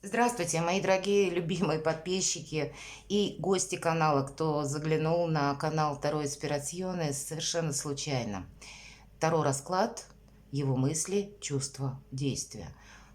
Здравствуйте, мои дорогие любимые подписчики и гости канала, кто заглянул на канал Таро Инспирационе совершенно случайно. Таро расклад, его мысли, чувства, действия.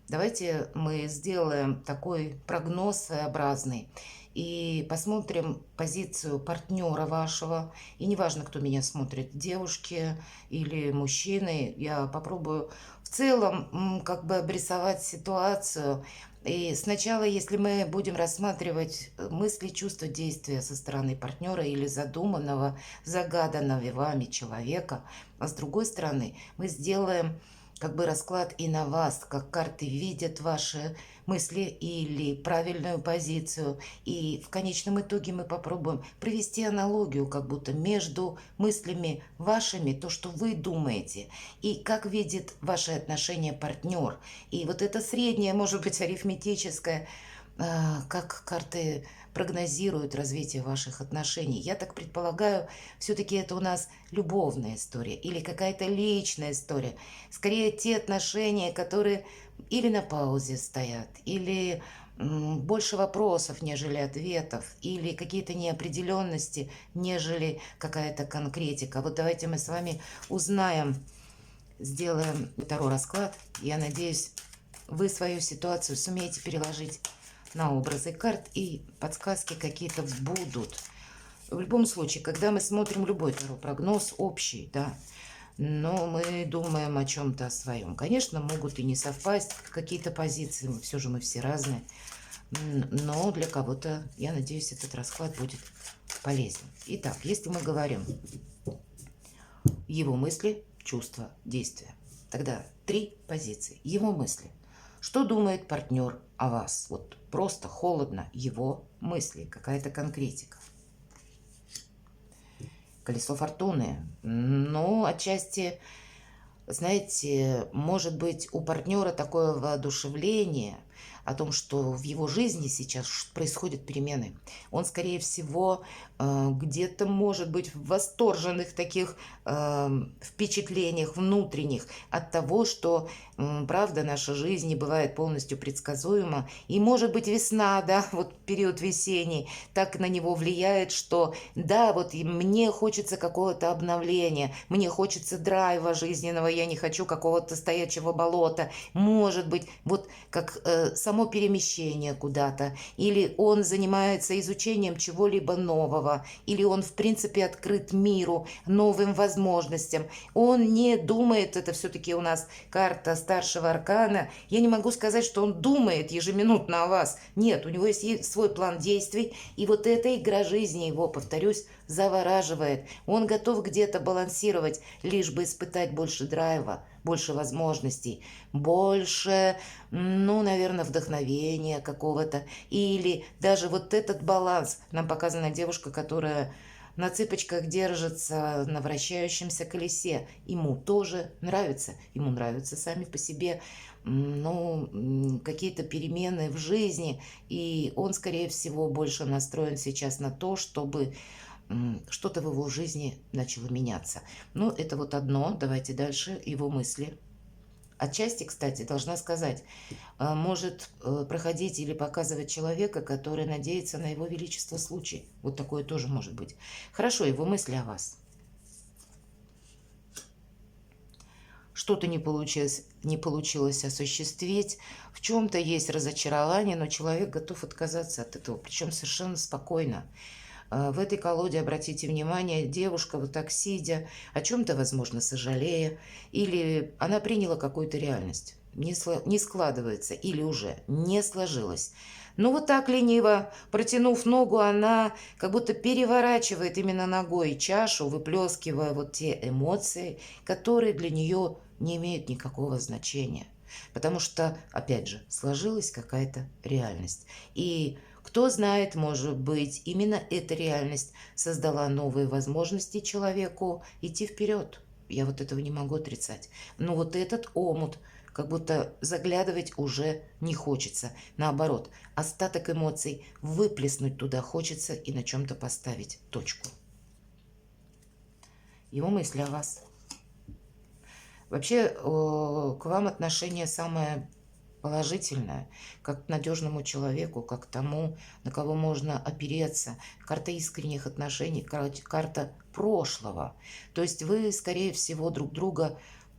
Давайте мы сделаем такой прогноз своеобразный и посмотрим позицию партнера вашего. И неважно, кто меня смотрит, девушки или мужчины, я попробую в целом как бы обрисовать ситуацию. И сначала, если мы будем рассматривать мысли, чувства, действия со стороны партнера или задуманного, загаданного вами человека, а с другой стороны, мы сделаем как бы расклад и на вас, как карты видят ваши мысли или правильную позицию. И в конечном итоге мы попробуем провести аналогию как будто между мыслями вашими, то, что вы думаете, и как видит ваши отношения партнер. И вот это среднее, может быть, арифметическое, как карты прогнозируют развитие ваших отношений. Я так предполагаю, все-таки это у нас любовная история или какая-то личная история. Скорее, те отношения, которые или на паузе стоят, или больше вопросов, нежели ответов, или какие-то неопределенности, нежели какая-то конкретика. Вот давайте мы с вами узнаем, сделаем второй расклад. Я надеюсь, вы свою ситуацию сумеете переложить на образы карт, и подсказки какие-то будут. В любом случае, когда мы смотрим любой таро-прогноз, общий, да, но мы думаем о чем-то о своем. Конечно, могут и не совпасть какие-то позиции, все же мы все разные, но для кого-то, я надеюсь, этот расклад будет полезен. Итак, если мы говорим его мысли, чувства, действия, тогда три позиции. Его мысли. Что думает партнер о вас? Вот просто холодно его мысли, какая-то конкретика. Колесо фортуны. Ну, отчасти, знаете, может быть у партнера такое воодушевление о том, что в его жизни сейчас происходят перемены. Он, скорее всего, где-то, может быть, в восторженных таких впечатлениях внутренних от того, что, правда, наша жизнь не бывает полностью предсказуема. И, может быть, весна, да, вот период весенний, так на него влияет, что, да, вот мне хочется какого-то обновления, мне хочется драйва жизненного, я не хочу какого-то стоячего болота. Может быть, вот как само перемещение куда-то, или он занимается изучением чего-либо нового, или он, в принципе, открыт миру, новым возможностям. Он не думает, это все-таки у нас карта старшего аркана, я не могу сказать, что он думает ежеминутно о вас. Нет, у него есть свой план действий, и вот эта игра жизни его, повторюсь, завораживает. Он готов где-то балансировать, лишь бы испытать больше драйва, больше возможностей, больше, ну, наверное, вдохновения какого-то. Или даже вот этот баланс. Нам показана девушка, которая на цыпочках держится на вращающемся колесе. Ему тоже нравится. Ему нравятся сами по себе, ну, какие-то перемены в жизни. И он, скорее всего, больше настроен сейчас на то, чтобы что-то в его жизни начало меняться. Ну, это вот одно. Давайте дальше. Его мысли. Отчасти, кстати, должна сказать, может проходить или показывать человека, который надеется на его величество случай. Вот такое тоже может быть. Хорошо, его мысли о вас. Что-то не получилось осуществить, в чем-то есть разочарование, но человек готов отказаться от этого, причем совершенно спокойно. В этой колоде, обратите внимание, девушка вот так сидя, о чем-то, возможно, сожалея, или она приняла какую-то реальность, не складывается, или уже не сложилось. Ну вот так лениво, протянув ногу, она как будто переворачивает именно ногой чашу, выплескивая вот те эмоции, которые для нее не имеют никакого значения. Потому что, опять же, сложилась какая-то реальность. И кто знает, может быть, именно эта реальность создала новые возможности человеку идти вперед. Я вот этого не могу отрицать. Но вот этот омут, как будто заглядывать уже не хочется. Наоборот, остаток эмоций выплеснуть туда хочется и на чем-то поставить точку. Его мысли о вас. Вообще, к вам отношение самое положительное, как к надежному человеку, как к тому, на кого можно опереться. Карта искренних отношений, карта прошлого. То есть вы, скорее всего, друг друга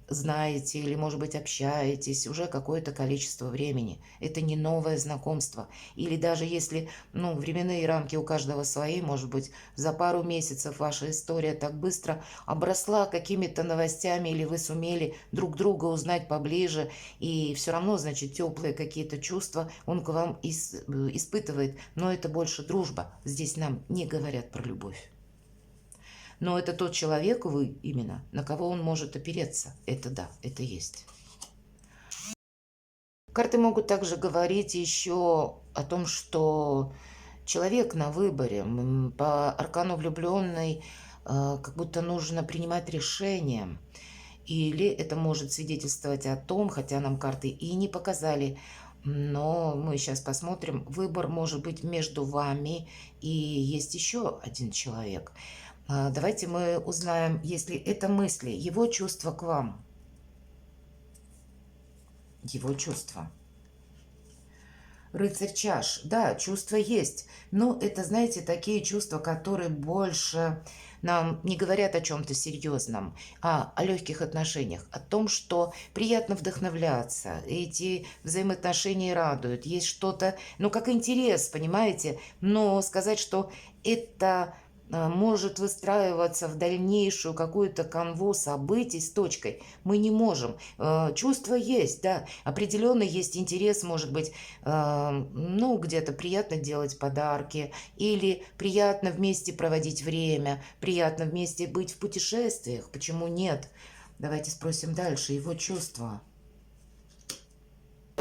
знаете или, может быть, общаетесь уже какое-то количество времени. Это не новое знакомство. Или даже если, временные рамки у каждого свои, может быть, за пару месяцев ваша история так быстро обросла какими-то новостями, или вы сумели друг друга узнать поближе, и все равно, значит, теплые какие-то чувства он к вам испытывает. Но это больше дружба. Здесь нам не говорят про любовь. Но это тот человек, вы именно, на кого он может опереться. Это да, это есть. Карты могут также говорить еще о том, что человек на выборе. По аркану влюбленной как будто нужно принимать решение. Или это может свидетельствовать о том, хотя нам карты и не показали, но мы сейчас посмотрим, выбор может быть между вами и есть еще один человек. Давайте мы узнаем, если это мысли, его чувства к вам. Его чувства. Рыцарь чаш. Да, чувства есть. Но это, знаете, такие чувства, которые больше нам не говорят о чем-то серьезном, а о легких отношениях. О том, что приятно вдохновляться. Эти взаимоотношения радуют. Есть что-то, как интерес, понимаете? Но сказать, что это может выстраиваться в дальнейшую какую-то канву событий с точкой. Мы не можем. Чувство есть, да, определенно есть интерес, может быть, где-то приятно делать подарки, или приятно вместе проводить время, приятно вместе быть в путешествиях. Почему нет? Давайте спросим дальше. Его чувства.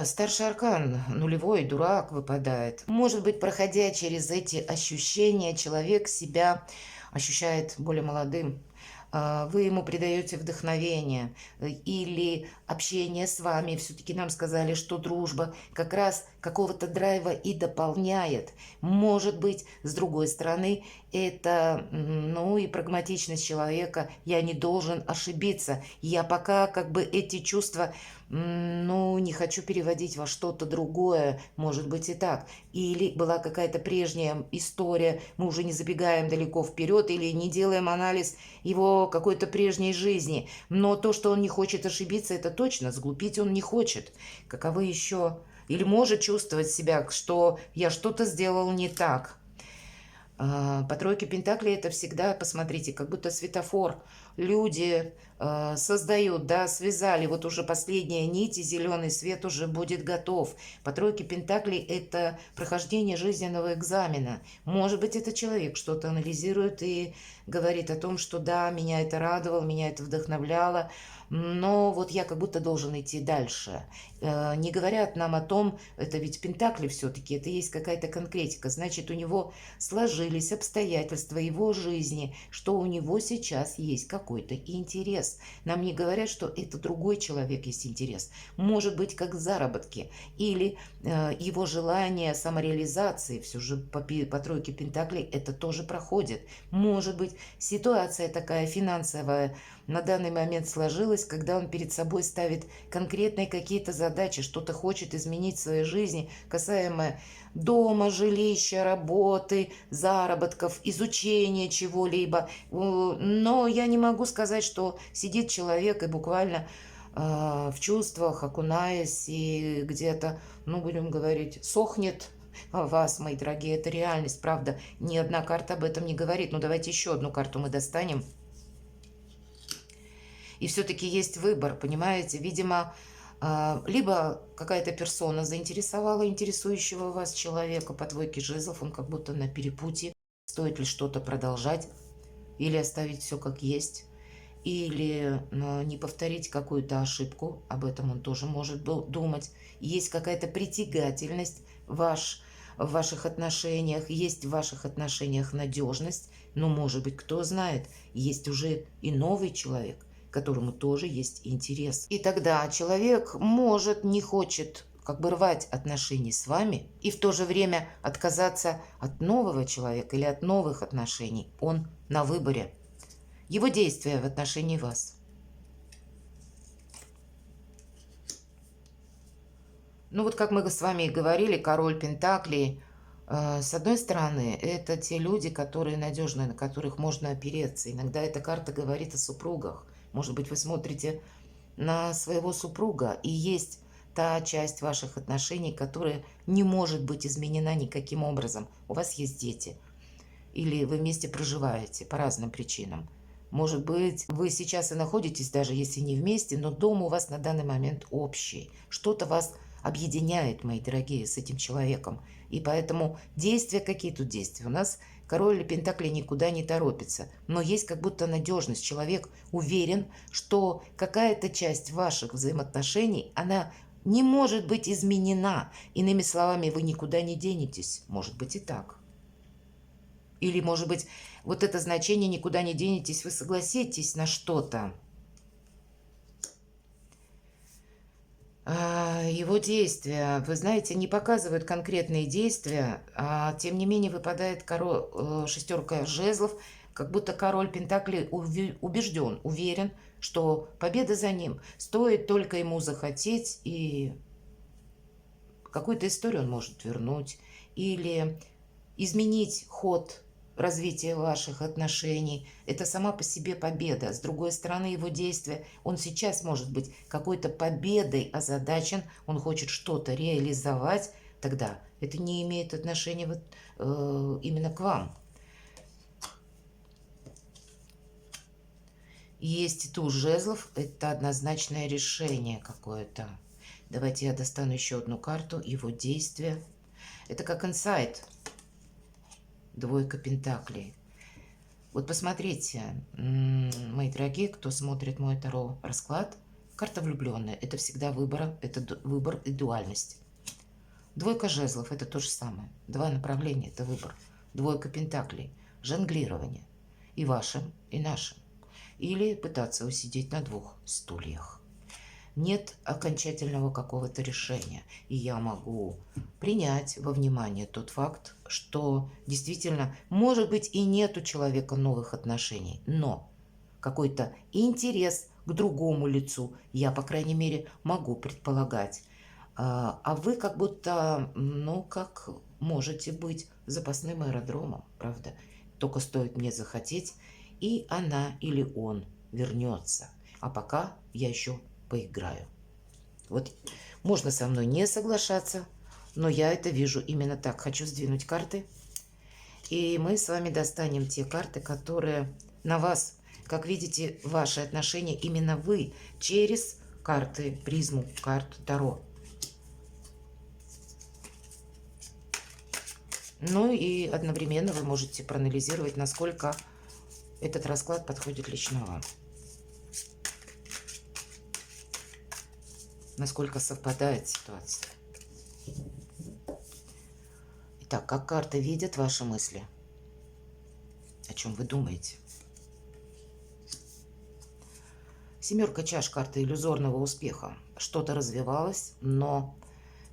Старший аркан, нулевой, дурак выпадает. Может быть, проходя через эти ощущения, человек себя ощущает более молодым. Вы ему придаете вдохновение или общение с вами. Все-таки нам сказали, что дружба как раз какого-то драйва и дополняет. Может быть, с другой стороны, это, и прагматичность человека. Я не должен ошибиться. Я пока эти чувства, не хочу переводить во что-то другое. Может быть и так. Или была какая-то прежняя история, мы уже не забегаем далеко вперед или не делаем анализ его какой-то прежней жизни. Но то, что он не хочет ошибиться, это точно. Сглупить он не хочет. Каковы еще... Или может чувствовать себя, что я что-то сделал не так. По тройке пентаклей это всегда, посмотрите, как будто светофор. Люди создают, да, связали, вот уже последняя нить, и зеленый свет уже будет готов. По тройке пентаклей это прохождение жизненного экзамена. Может быть, этот человек что-то анализирует и говорит о том, что да, меня это радовало, меня это вдохновляло, но вот я как будто должен идти дальше. Не говорят нам о том, это ведь пентакли все-таки, это есть какая-то конкретика, значит, у него сложились обстоятельства его жизни, что у него сейчас есть какой-то интерес. Нам не говорят, что это другой человек есть интерес. Может быть, как заработки или его желание самореализации, все же по тройке пентаклей это тоже проходит. Может быть, ситуация такая финансовая на данный момент сложилась, когда он перед собой ставит конкретные какие-то задачи, что-то хочет изменить в своей жизни, касаемо дома, жилища, работы, заработков, изучения чего-либо. Но я не могу сказать, что сидит человек и буквально в чувствах, окунаясь и где-то, будем говорить, сохнет вас, мои дорогие. Это реальность, правда. Ни одна карта об этом не говорит. Давайте еще одну карту мы достанем. И все-таки есть выбор, понимаете? Видимо, либо какая-то персона заинтересовала интересующего вас человека по двойке жезлов, он как будто на перепутье. Стоит ли что-то продолжать или оставить все как есть, или не повторить какую-то ошибку, об этом он тоже может думать. Есть какая-то притягательность в ваших отношениях, есть в ваших отношениях надежность, но, может быть, кто знает, есть уже и новый человек, которому тоже есть интерес. И тогда человек не хочет рвать отношения с вами и в то же время отказаться от нового человека или от новых отношений. Он на выборе. Его действия в отношении вас. Ну вот как мы с вами и говорили, король Пентаклей, с одной стороны, это те люди, которые надежны, на которых можно опереться. Иногда эта карта говорит о супругах. Может быть, вы смотрите на своего супруга, и есть та часть ваших отношений, которая не может быть изменена никаким образом. У вас есть дети, или вы вместе проживаете по разным причинам. Может быть, вы сейчас и находитесь, даже если не вместе, но дом у вас на данный момент общий. Что-то вас объединяет, мои дорогие, с этим человеком. И поэтому действия, какие тут действия? У нас король Пентаклей никуда не торопится, но есть как будто надежность. Человек уверен, что какая-то часть ваших взаимоотношений, она не может быть изменена. Иными словами, вы никуда не денетесь. Может быть и так. Или, может быть, вот это значение «никуда не денетесь», вы согласитесь на что-то. Его действия, вы знаете, не показывают конкретные действия, а тем не менее выпадает шестерка жезлов, как будто король Пентаклей убежден, уверен, что победа за ним. Стоит только ему захотеть, и какую-то историю он может вернуть или изменить ход развития ваших отношений. Это сама по себе победа. С другой стороны, его действия, он сейчас может быть какой-то победой озадачен, он хочет что-то реализовать, тогда это не имеет отношения вот, именно к вам. Есть туз жезлов, это однозначное решение какое-то. Давайте я достану еще одну карту, его действия. Это как инсайт. Двойка пентаклей. Вот посмотрите, мои дорогие, кто смотрит мой Таро расклад, карта влюбленная. Это всегда выбор, это выбор и дуальность. Двойка жезлов – это то же самое. Два направления – это выбор. Двойка пентаклей – жонглирование. И вашим, и нашим. Или пытаться усидеть на двух стульях. Нет окончательного какого-то решения. И я могу принять во внимание тот факт, что действительно, может быть, и нет у человека новых отношений, но какой-то интерес к другому лицу я, по крайней мере, могу предполагать. А вы как будто, ну, как можете быть запасным аэродромом, правда? Только стоит мне захотеть, и она или он вернется. А пока я еще поиграю. Вот можно со мной не соглашаться, но я это вижу именно так. Хочу сдвинуть карты. И мы с вами достанем те карты, которые на вас, как видите, ваши отношения, именно вы, через карты, призму карт Таро. Ну и одновременно вы можете проанализировать, насколько этот расклад подходит лично вам. Насколько совпадает ситуация. Итак, как карты видят ваши мысли? О чем вы думаете? Семерка чаш, карта иллюзорного успеха. Что-то развивалось, но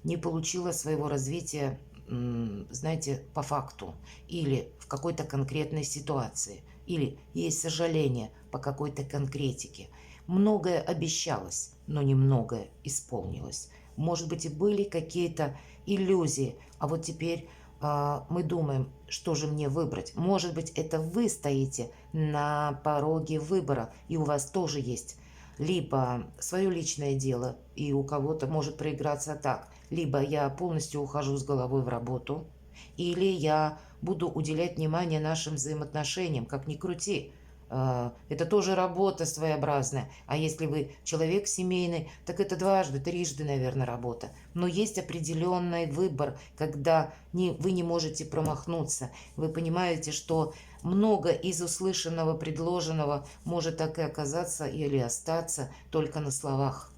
не получило своего развития, знаете, по факту. Или в какой-то конкретной ситуации. Или есть сожаление по какой-то конкретике. Многое обещалось, но немногое исполнилось. Может быть, и были какие-то иллюзии, а вот теперь мы думаем, что же мне выбрать. Может быть, это вы стоите на пороге выбора, и у вас тоже есть либо свое личное дело, и у кого-то может проиграться так, либо я полностью ухожу с головой в работу, или я буду уделять внимание нашим взаимоотношениям, как ни крути. Это тоже работа своеобразная. А если вы человек семейный, так это дважды, трижды, наверное, работа. Но есть определенный выбор, когда вы не можете промахнуться. Вы понимаете, что много из услышанного, предложенного может так и оказаться или остаться только на словах.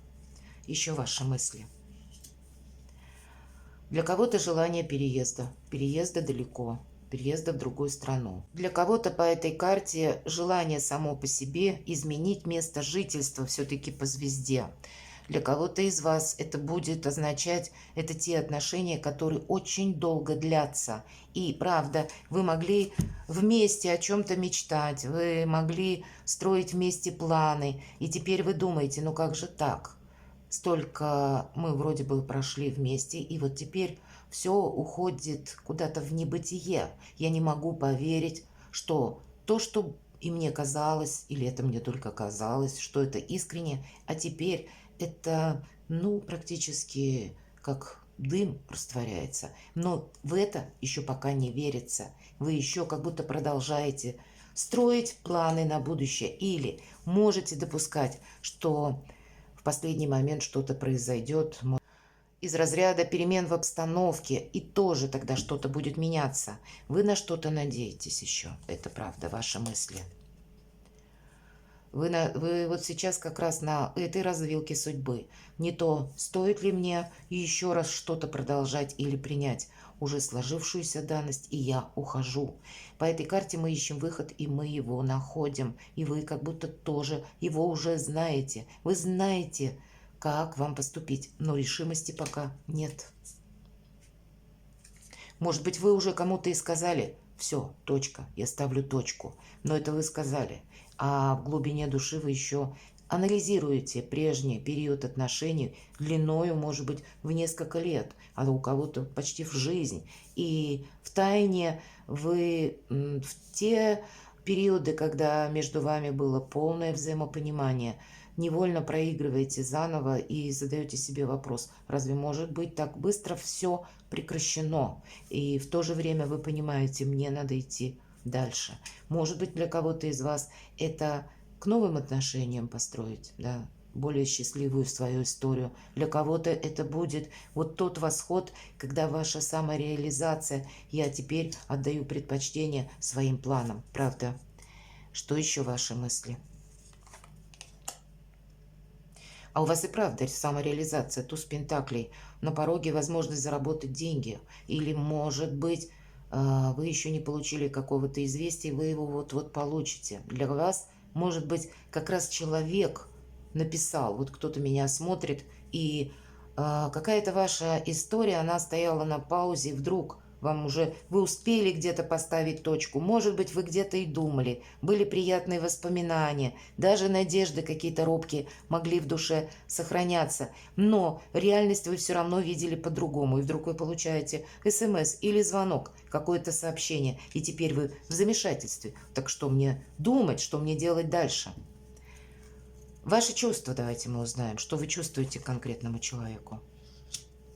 Еще ваши мысли. Для кого-то желание переезда далеко, переезда в другую страну. Для кого-то по этой карте желание само по себе изменить место жительства все-таки по звезде. Для кого-то из вас это будет означать, это те отношения, которые очень долго длятся. И правда, вы могли вместе о чем-то мечтать, вы могли строить вместе планы, и теперь вы думаете, ну как же так? Столько мы вроде бы прошли вместе, и вот теперь все уходит куда-то в небытие. Я не могу поверить, что то, что и мне казалось, или это мне только казалось, что это искренне, а теперь это, ну, практически как дым растворяется. Но в это еще пока не верится. Вы еще как будто продолжаете строить планы на будущее или можете допускать, что в последний момент что-то произойдет из разряда перемен в обстановке, и тоже тогда что-то будет меняться. Вы на что-то надеетесь еще. Это правда, ваши мысли. Вы вот сейчас как раз на этой развилке судьбы. Не то, стоит ли мне еще раз что-то продолжать или принять уже сложившуюся данность, и я ухожу. По этой карте мы ищем выход, и мы его находим. И вы как будто тоже его уже знаете. Вы знаете, как вам поступить, но решимости пока нет. Может быть, вы уже кому-то и сказали: все, точка, я ставлю точку. Но это вы сказали. А в глубине души вы еще анализируете прежний период отношений длиною, может быть, в несколько лет, а у кого-то почти в жизнь. И втайне вы в те периоды, когда между вами было полное взаимопонимание, невольно проигрываете заново и задаете себе вопрос: разве может быть так быстро все прекращено? И в то же время вы понимаете, мне надо идти дальше. Может быть, для кого-то из вас это к новым отношениям построить, да, более счастливую свою историю. Для кого-то это будет вот тот восход, когда ваша самореализация. Я теперь отдаю предпочтение своим планам. Правда? Что еще ваши мысли? А у вас и правда самореализация, туз пентаклей. На пороге возможность заработать деньги. Или, может быть, вы еще не получили какого-то известия, вы его вот-вот получите. Для вас, может быть, как раз человек написал, вот кто-то меня смотрит, и какая-то ваша история, она стояла на паузе, и вдруг вам уже, вы успели где-то поставить точку, может быть, вы где-то и думали, были приятные воспоминания, даже надежды какие-то робкие могли в душе сохраняться, но реальность вы все равно видели по-другому, и вдруг вы получаете СМС или звонок, какое-то сообщение, и теперь вы в замешательстве. Так что мне думать, что мне делать дальше? Ваши чувства давайте мы узнаем, что вы чувствуете к конкретному человеку.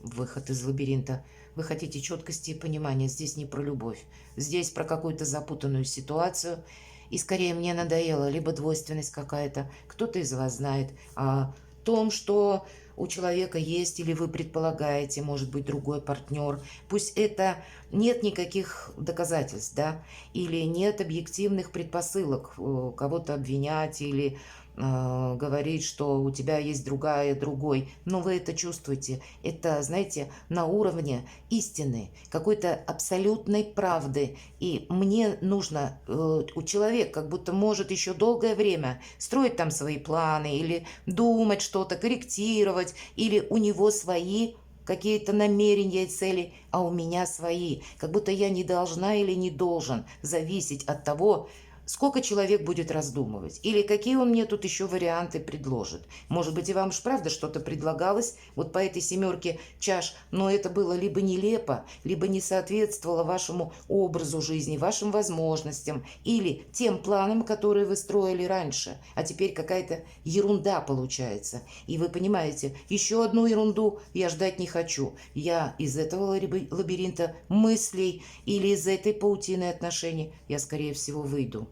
Выход из лабиринта. Вы хотите четкости и понимания. Здесь не про любовь. Здесь про какую-то запутанную ситуацию. И скорее мне надоело либо двойственность какая-то. Кто-то из вас знает о том, что у человека есть, или вы предполагаете, может быть, другой партнер. Пусть это нет никаких доказательств, да, или нет объективных предпосылок кого-то обвинять или говорить, что у тебя есть другой, но вы это чувствуете. Это, знаете, на уровне истины, какой-то абсолютной правды. И мне нужно, у человека как будто может еще долгое время строить там свои планы, или думать что-то, корректировать, или у него свои какие-то намерения и цели, а у меня свои. Как будто я не должна или не должен зависеть от того, сколько человек будет раздумывать, или какие он мне тут еще варианты предложит. Может быть, и вам же правда что-то предлагалось вот по этой семерке чаш, но это было либо нелепо, либо не соответствовало вашему образу жизни, вашим возможностям, или тем планам, которые вы строили раньше, а теперь какая-то ерунда получается. И вы понимаете, еще одну ерунду я ждать не хочу. Я из этого лабиринта мыслей или из этой паутины отношений я, скорее всего, выйду.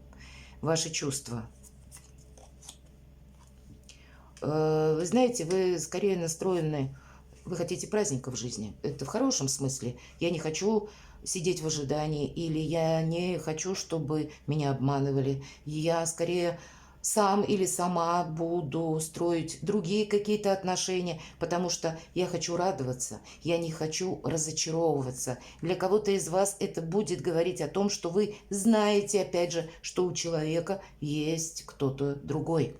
Ваши чувства. Вы знаете, вы скорее настроены, вы хотите праздника в жизни. Это в хорошем смысле. Я не хочу сидеть в ожидании, или я не хочу, чтобы меня обманывали. Я скорее сам или сама буду строить другие какие-то отношения, потому что я хочу радоваться, я не хочу разочаровываться. Для кого-то из вас это будет говорить о том, что вы знаете, опять же, что у человека есть кто-то другой.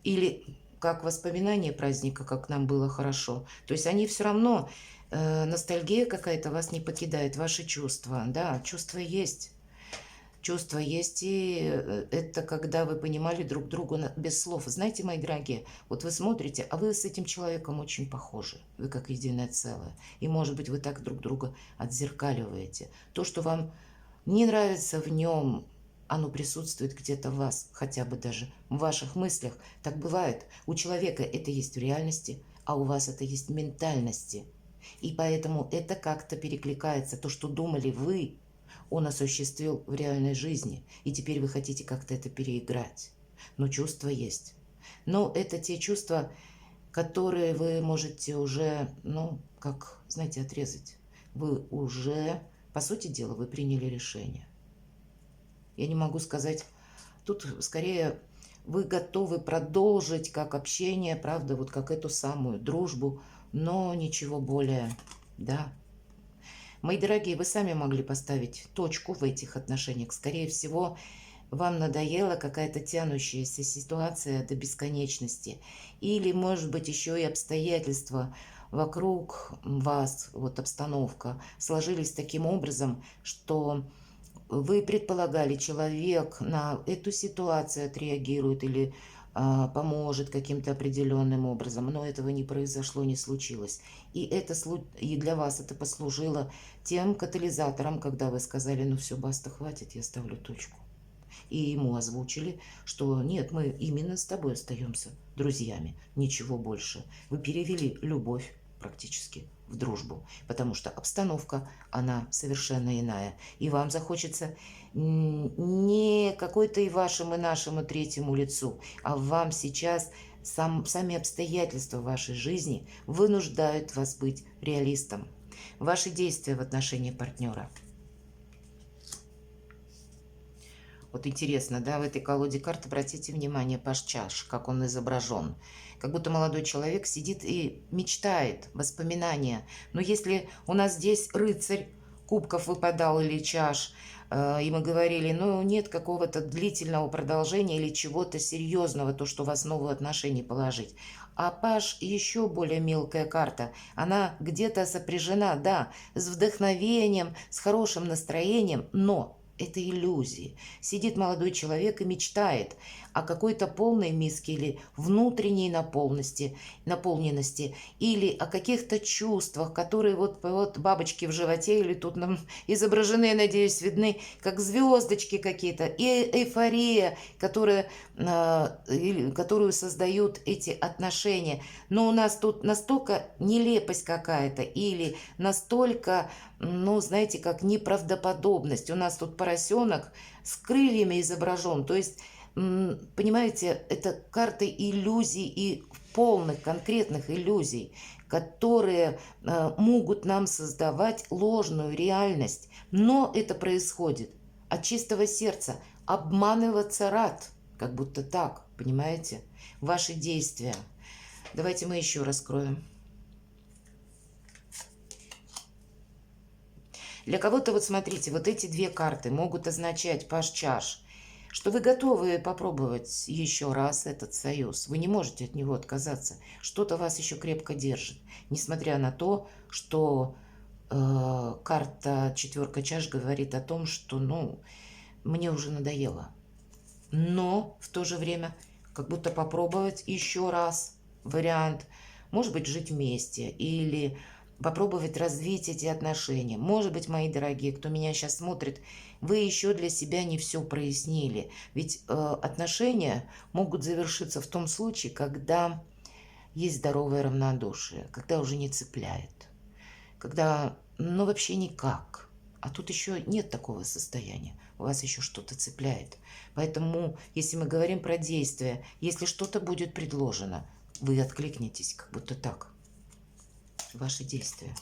Или как воспоминание праздника, как нам было хорошо. То есть они все равно, ностальгия какая-то вас не покидает, ваши чувства. Да, чувства есть. Чувства есть, и это когда вы понимали друг друга без слов. Знаете, мои дорогие, вот вы смотрите, а вы с этим человеком очень похожи. Вы как единое целое. И, может быть, вы так друг друга отзеркаливаете. То, что вам не нравится в нем, оно присутствует где-то в вас, хотя бы даже в ваших мыслях. Так бывает. У человека это есть в реальности, а у вас это есть в ментальности. И поэтому это как-то перекликается. То, что думали вы, он осуществил в реальной жизни. И теперь вы хотите как-то это переиграть. Но чувства есть. Но это те чувства, которые вы можете уже, ну, как, знаете, отрезать. Вы уже, по сути дела, вы приняли решение. Я не могу сказать, тут скорее вы готовы продолжить как общение, правда, вот как эту самую дружбу, но ничего более, да. Мои дорогие, вы сами могли поставить точку в этих отношениях. Скорее всего, вам надоела какая-то тянущаяся ситуация до бесконечности. Или, может быть, еще и обстоятельства вокруг вас, вот обстановка, сложились таким образом, что вы предполагали, человек на эту ситуацию отреагирует или поможет каким-то определенным образом, но этого не произошло, не случилось. И для вас это послужило тем катализатором, когда вы сказали, ну все, баста, хватит, я ставлю точку. И ему озвучили, что нет, мы именно с тобой остаемся друзьями, ничего больше. Вы перевели любовь практически в дружбу, потому что обстановка, она совершенно иная. И вам захочется не какой-то и вашему, и нашему третьему лицу, а вам сейчас сами обстоятельства вашей жизни вынуждают вас быть реалистом. Ваши действия в отношении партнера. Вот интересно, да, в этой колоде карт, обратите внимание, паж чаш, как он изображен. Как будто молодой человек сидит и мечтает, воспоминания. Но если у нас здесь рыцарь кубков выпадал или чаш, и мы говорили, ну, нет какого-то длительного продолжения или чего-то серьезного, то, что в основу отношений положить. А паж еще более мелкая карта. Она где-то сопряжена, да, с вдохновением, с хорошим настроением, но это иллюзии. Сидит молодой человек и мечтает о какой-то полной миске или внутренней наполненности, или о каких-то чувствах, которые вот бабочки в животе, или тут нам изображены, я надеюсь, видны, как звездочки какие-то, и эйфория, которую создают эти отношения. Но у нас тут настолько нелепость какая-то, или настолько, ну, знаете, как неправдоподобность. У нас тут поросенок с крыльями изображен. То есть, понимаете, это карты иллюзий и полных конкретных иллюзий, которые могут нам создавать ложную реальность. Но это происходит от чистого сердца. Обманываться рад, как будто так, понимаете? Ваши действия. Давайте мы еще раскроем. Для кого-то, вот смотрите, вот эти две карты могут означать, паж чаш, что вы готовы попробовать еще раз этот союз. Вы не можете от него отказаться. Что-то вас еще крепко держит. Несмотря на то, что карта четверка чаш говорит о том, что, ну, мне уже надоело. Но в то же время как будто попробовать еще раз вариант. Может быть, жить вместе или попробовать развить эти отношения. Может быть, мои дорогие, кто меня сейчас смотрит, вы еще для себя не все прояснили. Ведь отношения могут завершиться в том случае, когда есть здоровое равнодушие, когда уже не цепляет, когда, ну, вообще никак. А тут еще нет такого состояния. У вас еще что-то цепляет. Поэтому, если мы говорим про действия, если что-то будет предложено, вы откликнетесь, как будто так. Ваши действия.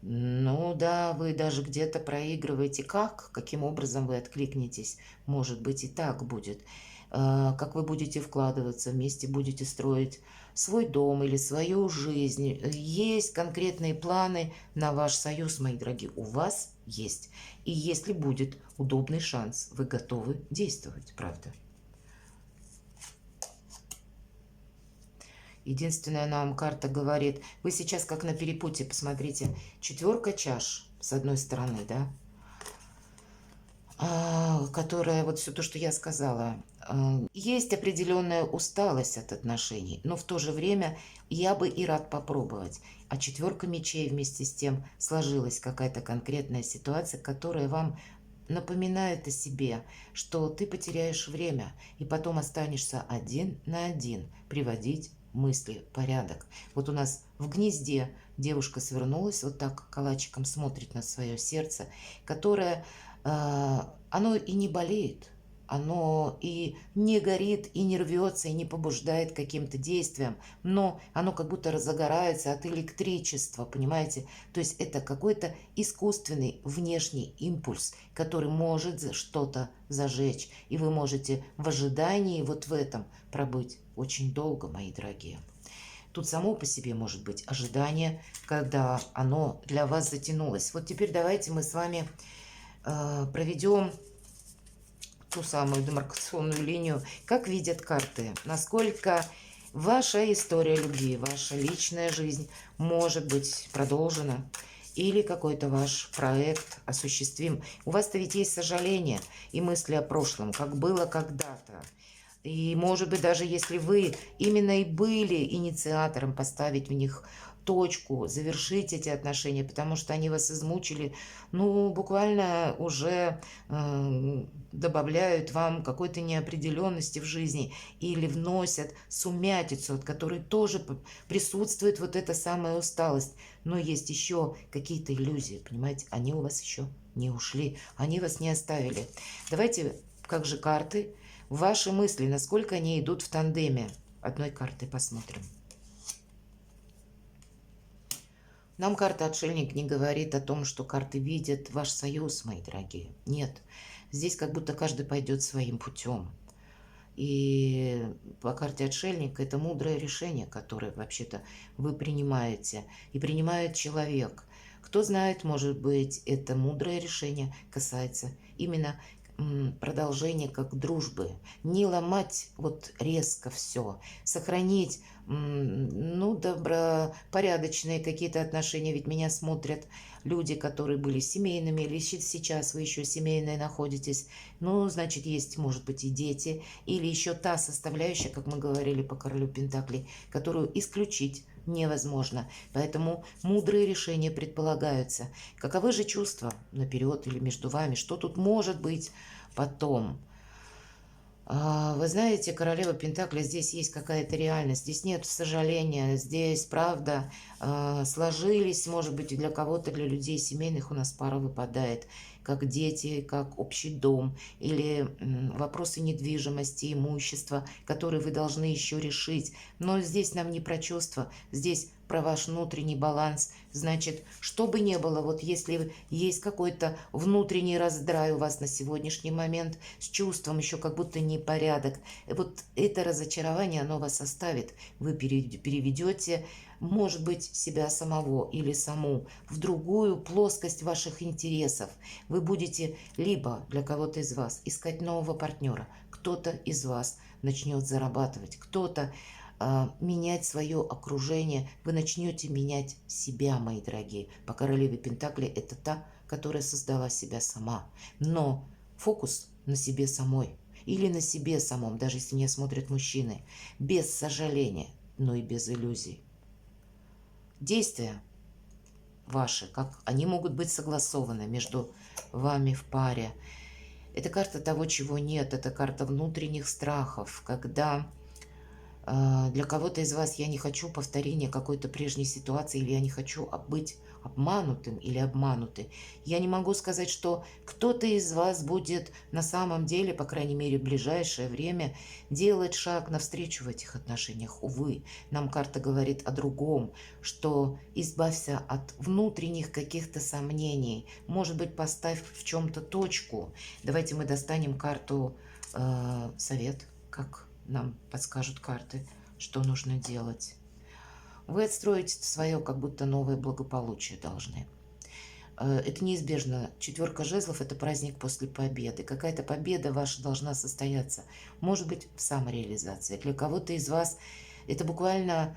Ну да, вы даже где-то проигрываете. Как? Каким образом вы откликнетесь? Может быть, и так будет. Как вы будете вкладываться, вместе будете строить свой дом или свою жизнь. Есть конкретные планы на ваш союз, мои дорогие. У вас есть. И если будет удобный шанс, вы готовы действовать, правда? Единственная нам карта говорит, вы сейчас как на перепутье, посмотрите, четверка чаш с одной стороны, да, которая, вот все то, что я сказала, есть определенная усталость от отношений, но в то же время я бы и рад попробовать. А четверка мечей вместе с тем сложилась какая-то конкретная ситуация, которая вам напоминает о себе, что ты потеряешь время и потом останешься один на один приводить мысли в порядок. Вот у нас в гнезде девушка свернулась, вот так калачиком смотрит на свое сердце, которое оно и не болеет, оно и не горит, и не рвется, и не побуждает к каким-то действиям, но оно как будто разгорается от электричества, понимаете? То есть это какой-то искусственный внешний импульс, который может что-то зажечь, и вы можете в ожидании вот в этом пробыть очень долго, мои дорогие. Тут само по себе может быть ожидание, когда оно для вас затянулось. Вот теперь давайте мы с вами проведем ту самую демаркационную линию, как видят карты, насколько ваша история любви, ваша личная жизнь может быть продолжена, или какой-то ваш проект осуществим. У вас-то ведь есть сожаление и мысли о прошлом, как было когда-то. И, может быть, даже если вы именно и были инициатором поставить в них точку, завершить эти отношения, потому что они вас измучили, ну, буквально уже добавляют вам какой-то неопределенности в жизни или вносят сумятицу, от которой тоже присутствует вот эта самая усталость. Но есть еще какие-то иллюзии, понимаете, они у вас еще не ушли, они вас не оставили. Давайте, как же карты, ваши мысли, насколько они идут в тандеме. Одной картой посмотрим. Нам карта «Отшельник» не говорит о том, что карты видят ваш союз, мои дорогие. Нет. Здесь как будто каждый пойдет своим путем. И по карте «Отшельник» это мудрое решение, которое вообще-то вы принимаете. И принимает человек. Кто знает, может быть, это мудрое решение касается именно продолжение как дружбы. Не ломать вот резко все. Сохранить, ну, добропорядочные какие-то отношения. Ведь меня смотрят люди, которые были семейными, или сейчас вы еще семейные находитесь. Ну, значит, есть, может быть, и дети. Или еще та составляющая, как мы говорили по королю Пентаклей, которую исключить невозможно. Поэтому мудрые решения предполагаются. Каковы же чувства наперед или между вами? Что тут может быть потом? Вы знаете, королева Пентакли, здесь есть какая-то реальность, здесь нет сожаления, здесь, правда, сложились, может быть, для кого-то, для людей семейных у нас пара выпадает, как дети, как общий дом, или вопросы недвижимости, имущества, которые вы должны еще решить. Но здесь нам не про чувства, здесь про ваш внутренний баланс. Значит, что бы ни было, вот если есть какой-то внутренний раздрай у вас на сегодняшний момент, с чувством еще как будто непорядок, вот это разочарование, оно вас оставит. Вы переведете, может быть, себя самого или саму в другую плоскость ваших интересов. Вы будете либо для кого-то из вас искать нового партнера, кто-то из вас начнет зарабатывать, кто-то менять свое окружение, вы начнете менять себя, мои дорогие. По королеве Пентакли это та, которая создала себя сама. Но фокус на себе самой или на себе самом, даже если меня смотрят мужчины, без сожаления, но и без иллюзий. Действия ваши, как они могут быть согласованы между вами в паре. Это карта того, чего нет, это карта внутренних страхов, когда для кого-то из вас я не хочу повторения какой-то прежней ситуации, или я не хочу быть обманутым или обманутой. Я не могу сказать, что кто-то из вас будет на самом деле, по крайней мере, в ближайшее время делать шаг навстречу в этих отношениях. Увы, нам карта говорит о другом, что избавься от внутренних каких-то сомнений. Может быть, поставь в чем-то точку. Давайте мы достанем карту совет, как нам подскажут карты, что нужно делать. Вы отстроите свое как будто новое благополучие должны. Это неизбежно. Четверка жезлов – это праздник после победы. Какая-то победа ваша должна состояться. Может быть, в самореализации. Для кого-то из вас это буквально,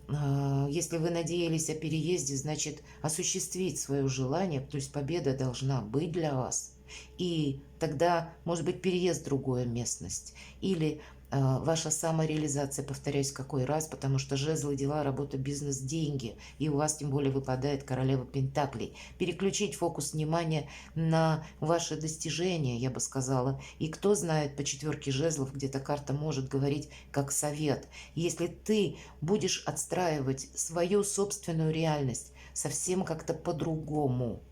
если вы надеялись о переезде, значит, осуществить свое желание. То есть победа должна быть для вас. И тогда, может быть, переезд в другую местность. Или ваша самореализация, повторяюсь, какой раз, потому что жезлы, дела, работа, бизнес, деньги. И у вас тем более выпадает королева пентаклей. Переключить фокус внимания на ваши достижения, я бы сказала. И кто знает, по четверке жезлов где-то карта может говорить как совет. Если ты будешь отстраивать свою собственную реальность совсем как-то по-другому,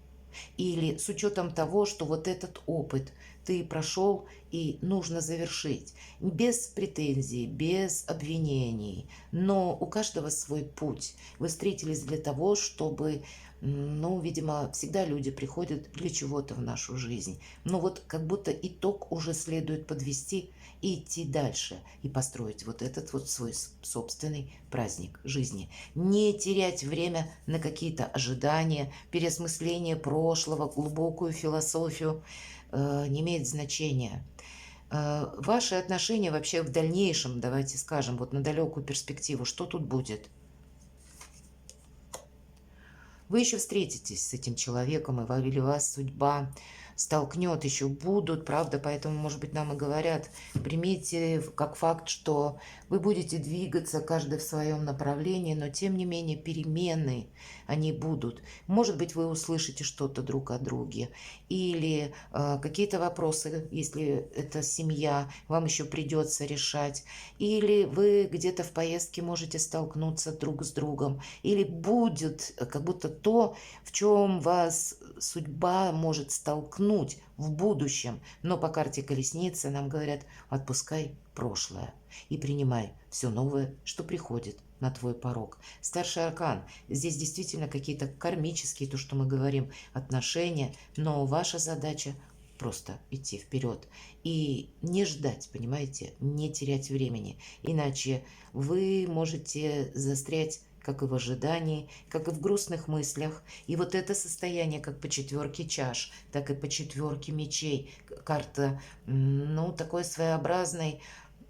или с учетом того, что вот этот опыт ты прошел и нужно завершить. Без претензий, без обвинений. Но у каждого свой путь. Вы встретились для того, чтобы, ну, видимо, всегда люди приходят для чего-то в нашу жизнь. Но вот как будто итог уже следует подвести и идти дальше. И построить вот этот вот свой собственный праздник жизни. Не терять время на какие-то ожидания, переосмысление прошлого, глубокую философию не имеет значения. Ваши отношения вообще в дальнейшем, давайте скажем, вот на далекую перспективу, что тут будет? Вы еще встретитесь с этим человеком, или вас судьба столкнет, еще будут, правда, поэтому, может быть, нам и говорят, примите как факт, что вы будете двигаться, каждый в своем направлении, но, тем не менее, перемены, они будут. Может быть, вы услышите что-то друг о друге, или какие-то вопросы, если это семья, вам еще придется решать, или вы где-то в поездке можете столкнуться друг с другом, или будет как будто то, в чем вас судьба может столкнуть в будущем. Но по карте колесницы нам говорят: отпускай прошлое и принимай все новое, что приходит на твой порог. Старший аркан. Здесь действительно какие-то кармические, то, что мы говорим, отношения, но ваша задача просто идти вперед и не ждать, понимаете, не терять времени. Иначе вы можете застрять как и в ожидании, как и в грустных мыслях. И вот это состояние, как по четверке чаш, так и по четверке мечей. Карта, ну, такой своеобразной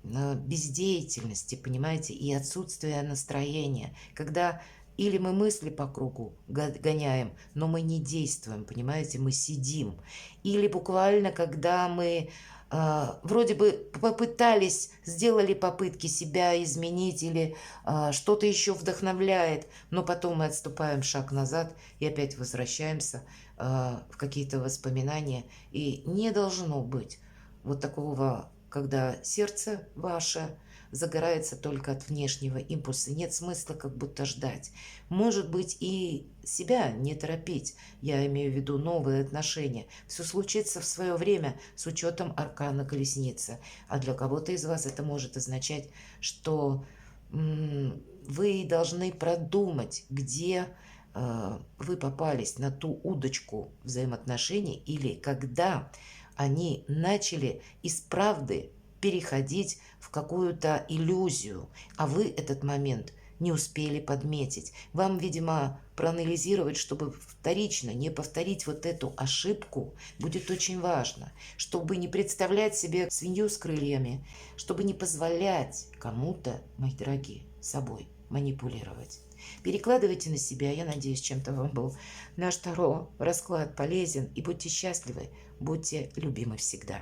бездеятельности, понимаете, и отсутствия настроения. Когда или мы мысли по кругу гоняем, но мы не действуем, понимаете, мы сидим. Или буквально, когда мы вроде бы попытались, сделали попытки себя изменить или что-то еще вдохновляет, но потом мы отступаем шаг назад и опять возвращаемся в какие-то воспоминания. И не должно быть вот такого, когда сердце ваше загорается только от внешнего импульса. Нет смысла как будто ждать. Может быть, и себя не торопить. Я имею в виду новые отношения. Все случится в свое время с учетом аркана колесницы. А для кого-то из вас это может означать, что вы должны продумать, где вы попались на ту удочку взаимоотношений, или когда они начали из правды переходить в какую-то иллюзию, а вы этот момент не успели подметить. Вам, видимо, проанализировать, чтобы вторично не повторить вот эту ошибку, будет очень важно, чтобы не представлять себе свинью с крыльями, чтобы не позволять кому-то, мои дорогие, собой манипулировать. Перекладывайте на себя. Я надеюсь, чем-то вам был наш Таро расклад полезен. И будьте счастливы, будьте любимы всегда.